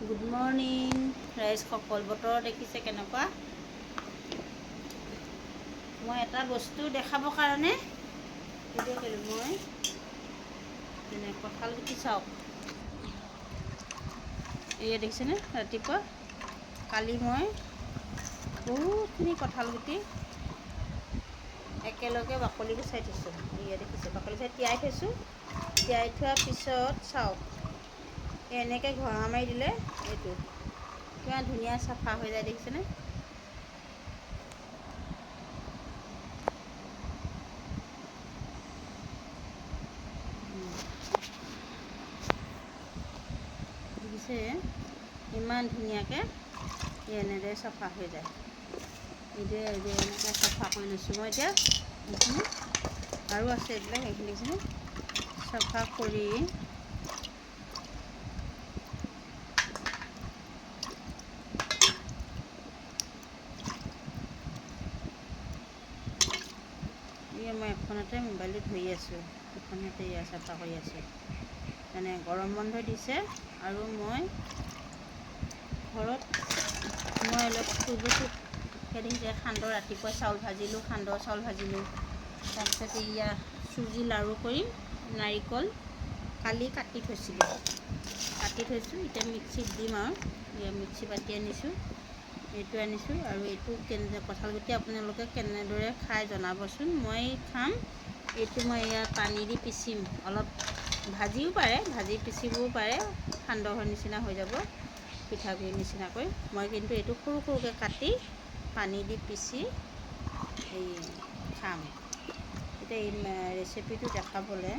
Good morning ৰাইজ সকল। বতৰ দেখিছে কেনেকুৱা। মই এটা বস্তু দেখাবৰ কাৰণে ভিডিঅ' কৰিলোঁ। মই যেনে কঁঠাল গুটি চাওক, এয়া দেখিছেনে। ৰাতিপুৱা কালি মই বহুতখিনি কঁঠাল গুটি একেলগে বাকলি গুচাই থৈছোঁ। এয়া দেখিছে, বাকলি গুচাই তিয়াই থৈছোঁ। তিয়াই থোৱাৰ পিছত চাওক, এনেকৈ ঘঁহা মাৰি দিলে এইটো কিমান ধুনীয়া চাফা হৈ যায় দেখিছেনে। দেখিছে ইমান ধুনীয়াকৈ এনেদৰে চাফা হৈ যায়। এইদৰে এনেকৈ চাফা কৰি লৈছোঁ মই। এতিয়া এইখিনি আৰু আছে, এইবিলাক এইখিনি দেখিছেনে চাফা কৰি মই এখনতে মোবাইলটো ধৰি আছোঁ, এখনতে এয়া চাফা কৰি আছোঁ। মানে গৰম বন্ধ দিছে আৰু মই ঘৰত অলপ ফুৰিবছোঁ। সেইদিন সান্দহ ৰাতিপুৱা চাউল ভাজিলোঁ, সান্দহ চাউল ভাজিলোঁ। তাৰপিছত এয়া চুজি লাড়ু কৰিম, নাৰিকল কালি কাটি থৈছিলোঁ, এতিয়া মিক্সিত দিম আৰু। এয়া মিক্সি বাতি আনিছোঁ, এইটো আনিছোঁ। আৰু এইটো কঁঠাল গুটি আপোনালোকে কেনেদৰে খাই জনাবচোন। মই খাম এইটো, মই এয়া পানী দি পিচিম, অলপ ভাজিও পাৰে, ভাজি পিচিবও পাৰে, সান্দহৰ নিচিনা হৈ যাব, পিঠাগুড়িৰ নিচিনাকৈ। মই কিন্তু এইটো সৰু সৰুকৈ কাটি পানী দি পিচি এই খাম। এতিয়া এই ৰেচিপিটো দেখাবলৈ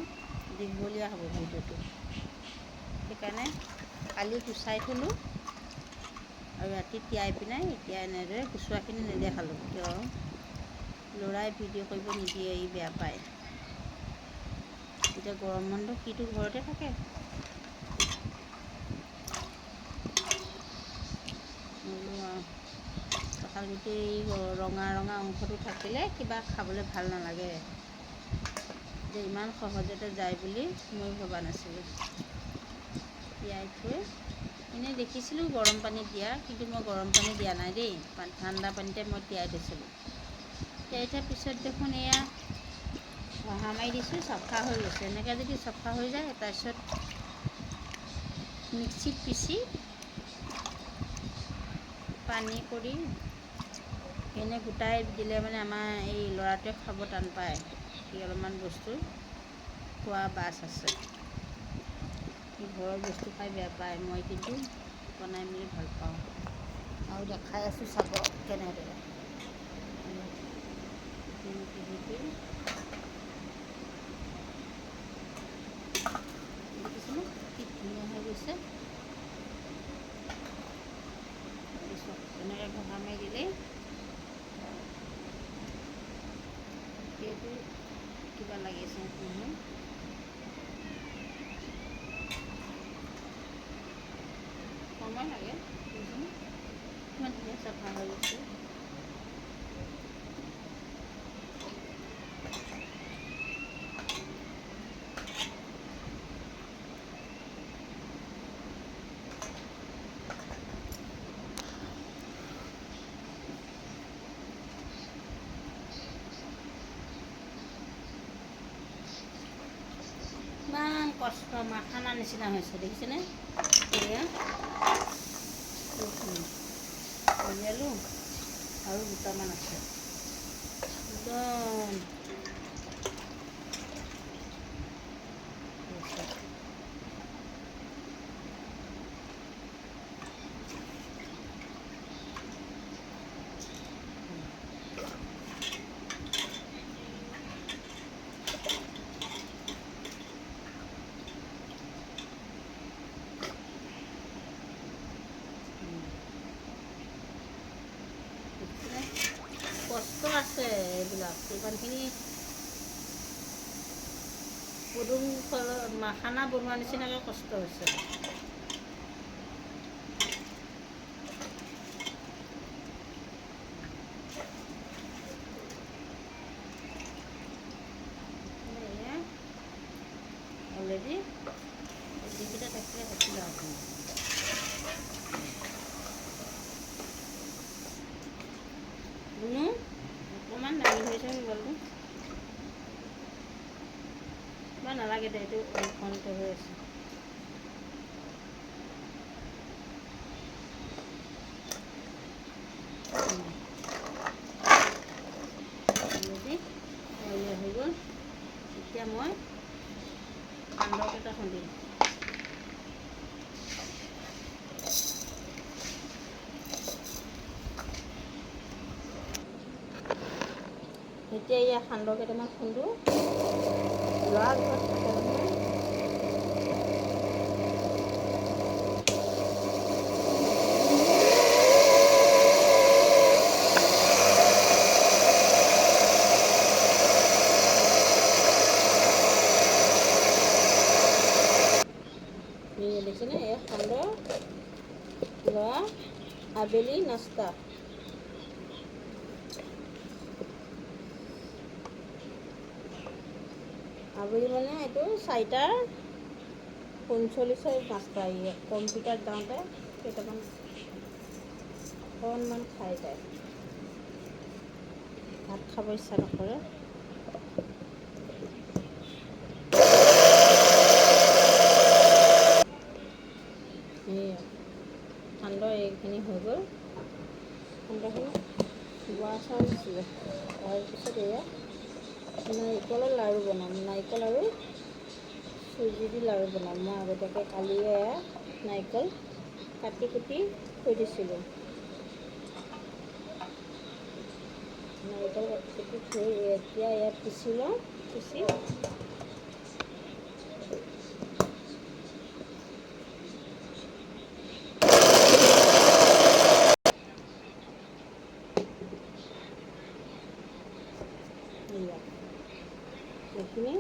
দীঘলীয়া হ'ব ভিডিঅ'টো, সেইকাৰণে কালি গুচাই থ'লোঁ আৰু ৰাতি তিয়াই পিনাই এতিয়া এনেদৰে গুচোৱাখিনি নেদেখালোঁ। কিয় ল'ৰাই ভিডিঅ' কৰিব নিদিয়ে, ই বেয়া পায়। এতিয়া গৰম বন্ধ সিটো ঘৰতে থাকে। কঁঠাল গুটি ৰঙা ৰঙা অংশটো থাকিলে কিবা খাবলৈ ভাল নালাগে। যে ইমান সহজতে যায় বুলি মই ভবা নাছিলোঁ। তিয়াই থৈ এনেই দেখিছিলোঁ গৰম পানীত দিয়া, কিন্তু মই গৰম পানী দিয়া নাই দেই, ঠাণ্ডা পানীতে মই তিয়াই থৈছিলোঁ। তিয়াই থোৱাৰ পিছত দেখোন এয়া ঘঁহা মাৰি দিছোঁ, চাফা হৈ গৈছে। এনেকৈ যদি চাফা হৈ যায়, তাৰপিছত মিক্সিত পিচি পানী কৰি এনে গোটাই দিলে মানে আমাৰ এই ল'ৰাটোৱে খাব টান পায়। সি অলপমান বস্তু খোৱা বাছ আছে, সি ঘৰৰ বস্তু খাই বেয়া পায়। মই কিন্তু বনাই মেলি ভাল পাওঁ আৰু দেখাই আছোঁ, চাব কেনেদৰে। দেখিছেনে কি ধুনীয়া হৈ গৈছে। এনেকৈ ঘঁহা মাৰি দিলেই সেইটো কিবা লাগিছে সময় লাগে, ইমান ধুনীয়া চাফা হৈ গৈছে। ইমান কষ্ট, মাখানা নিচিনা হৈছে দেখিছেনে। এয়া উলিয়ালোঁ আৰু দুটামান আছে একদম। কষ্ট আছে এইবিলাক, ইমানখিনি পদুম মাখানা বনোৱা নিচিনাকৈ কষ্ট হৈছে। অলৰেডি যিকেইটা থাকিলে থাকিলে আপোনাৰ লাগে দে, এইটো অনটো হৈ আছে। অলৰেডি হৈ গ'ল। এতিয়া মই সান্দহকেইটা খুন্দিম। এতিয়া ইয়াত সান্দহ কেইটামান খুন্দো। ল'ৰা ঘৰত থাকে নহয়। দেখিছেনে, এই সান্দহ ল'ৰা আবেলি নাস্তা। আবেলি মানে এইটো 4:45 নাস্তা। কম্পিউটাৰত যাওঁতে কেইটামান অকণমান খাই যায়, ভাত খাব ইচ্ছা নকৰে। সেয়া সান্দহ এইখিনি হৈ গ'ল। সান্দহখিনি বৰা চাউল আছিলে। তাৰপিছত এয়া নাৰিকলৰ লাড়ু বনাম। নাৰিকল আৰু চুজি দি লাড়ু বনাম। মই আগতীয়াকৈ কালিয়ে এয়া নাৰিকল কাটি কুটি থৈ দিছিলোঁ। নাৰিকল কাটি কুটি থৈ এতিয়া ইয়াত পিচি লওঁ। পিচি এইখিনি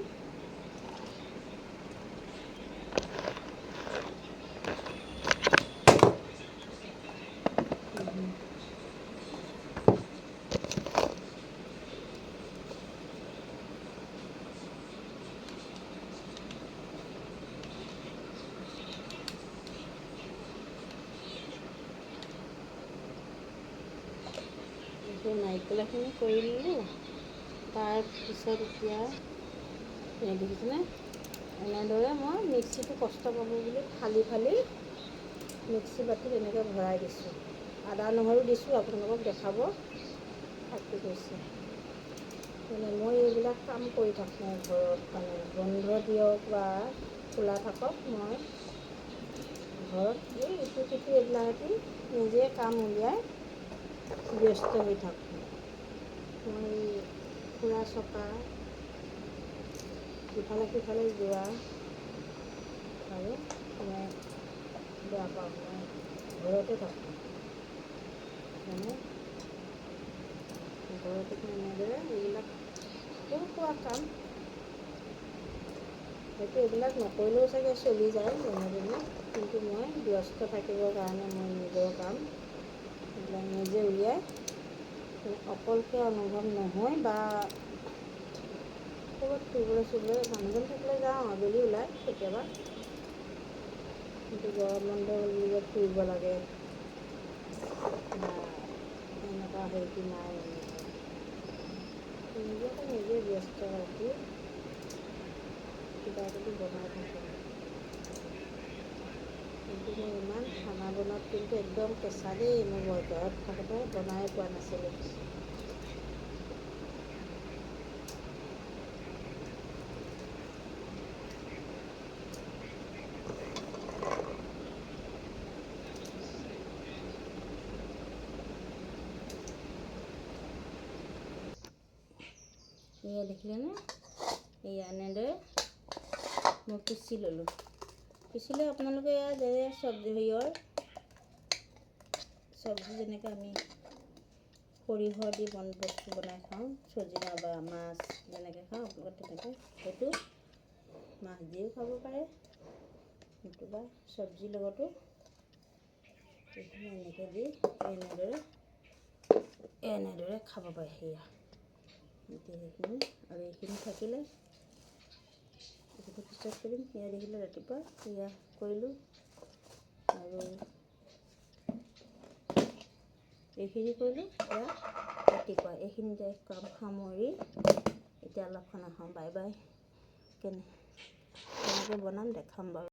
নাৰিকলখিনি কৰি দিলোঁ। তাৰপিছত এতিয়া দেখিছেনে, এনেদৰে মই মিক্সিটো কষ্ট পাব বুলি ফালি মিক্সি বাতিত এনেকৈ ভৰাই দিছোঁ। আদা নহৰু দিছোঁ, আপোনালোকক দেখাব থাকি গৈছে। মানে মই এইবিলাক কাম কৰি থাকোঁ ঘৰত, মানে বন্ধ দিয়ক বা খোলা থাকক, মই ঘৰত ইটো সিটো এইবিলাকতি নিজে কাম উলিয়াই ব্যস্ত হৈ থাকোঁ। মই ফুৰা চকা, ইফালে সিফালে যোৱা আৰু মই বেয়া পাওঁ। মই ঘৰতে থাকোঁ, মানে ঘৰতে এনেদৰে এইবিলাক সৰু সুৰা কাম, হয়তো এইবিলাক নকৰিলেও চাগে চলি যায় যেনে, কিন্তু মই ব্যস্ত থাকিবৰ কাৰণে মই নিজৰ কাম এইবিলাক নিজে উলিয়াই অকলশৰীয়া অনুভৱ নহয়। বা ক'ৰবাত ফুৰিবলৈ চুৰিবলৈ মানুহজন থাকিলে যাওঁ আবেলি ওলাই কেতিয়াবা, কিন্তু গৰম বন্ধ বুলিলে ফুৰিব লাগে বা এনেকুৱা হেৰিটো নাই। নিজকে নিজে ব্যস্ত ৰাখি কিবা কিবি বনাই থাকোঁ। কিন্তু মই ইমান খানা বনোৱাত কিন্তু একদম কেঁচা দেই। মই ঘৰত থাকোঁতে বনাই পোৱা নাছিলোঁ। এয়া দেখিলেনে, এয়া এনেদৰে মই পিচি ল'লোঁ। পিচিলে আপোনালোকে ইয়াৰ যেনে চব্জি যেনেকৈ আমি সৰিয়হ দি বস্তু বনাই খাওঁ, চজিনা বা মাছ যেনেকৈ খাওঁ, আপোনালোকে তেনেকৈ সেইটো মাছ দিও খাব পাৰে, নতুবা চব্জিৰ লগতো এইখিনি এনেকৈ দি এনেদৰে খাব পাৰে। সেয়া এতিয়া সেইখিনি আৰু এইখিনি থাকিলে এইটো পিছত কৰিম। সেয়া দেখিলে ৰাতিপুৱা সেয়া কৰিলোঁ আৰু এইখিনি কৰিলোঁ এয়া ৰাতিপুৱা। এইখিনিতে কাম সামৰি এতিয়া অলপ খানা খাওঁ। Bye bye. কেনেকৈ বনাম দেখাম বাৰু।